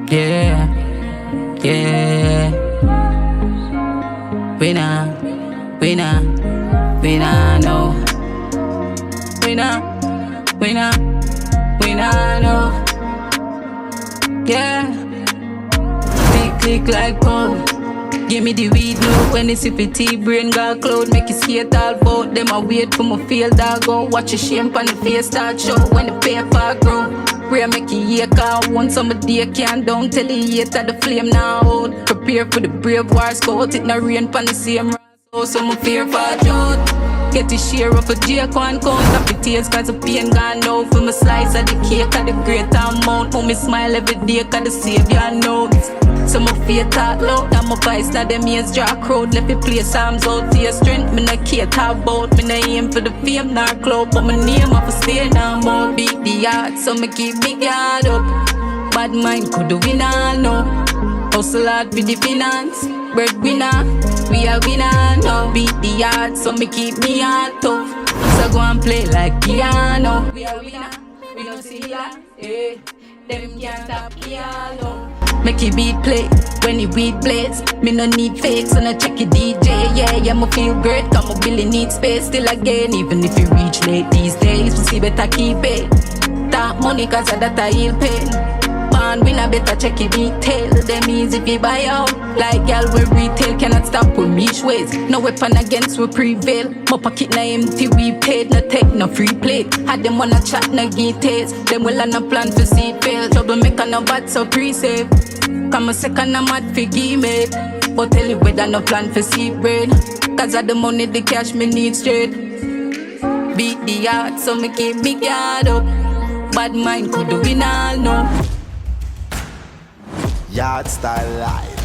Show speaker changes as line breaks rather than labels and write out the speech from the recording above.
Yeah, yeah. Winner, winner, winner, no. Winner, winner, winner, no. Yeah. Click, click like gold. Give me the weed, no. When it's CPT, brain got cloud. Make you skate all about them. I wait for my field, dog. Go watch your shame on the face start show. When the paper grow, pray make you hear call. Once somebody can't down. Tell the hater the flame now out. Prepare for the brave war scout. It no rain pan the same ras. So my fear for drought. Get the share of a J can count up the tears cause the pain gone now. For my slice of the cake of the great amount. For me smile every day cause the savior knows. So my fear talk loud and my voice now them ears draw crowd. Let me play psalms out to your strength. Me no care talk about. Me no aim for the fame nor clout. But my name off a stay now more. Beat the odds so me keep me guard up. Bad mind could do win all no. Hustle hard for the finance. Breadwinner, we are winner now. Beat the odds so me keep me heart tough. So go and play like piano. We are winner, we don't see ya. Hey, them can't stop piano. Make your beat play when the weed plays. Me no need fakes and I check your DJ. Yeah, me feel great cause my Billy need space. Still again, even if you reach late these days, we see better keep it. Talk money cause of that I heal pain. Man, we not better check your detail. Them easy if you buy out. Like y'all we retail cannot stop with reach ways. No weapon against we prevail. My pocket na empty, we paid. No take no free plate. Had them wanna chat, no details. Them will on a plan to see it fail. Trouble make no bad so pre-save. Come a second I'm mad for give me. But tell you whether no plan for see bread. Cause of the money, the cash me need straight. Beat the odds so me keep me guard up. Bad mind could do win all no.
Yard style life.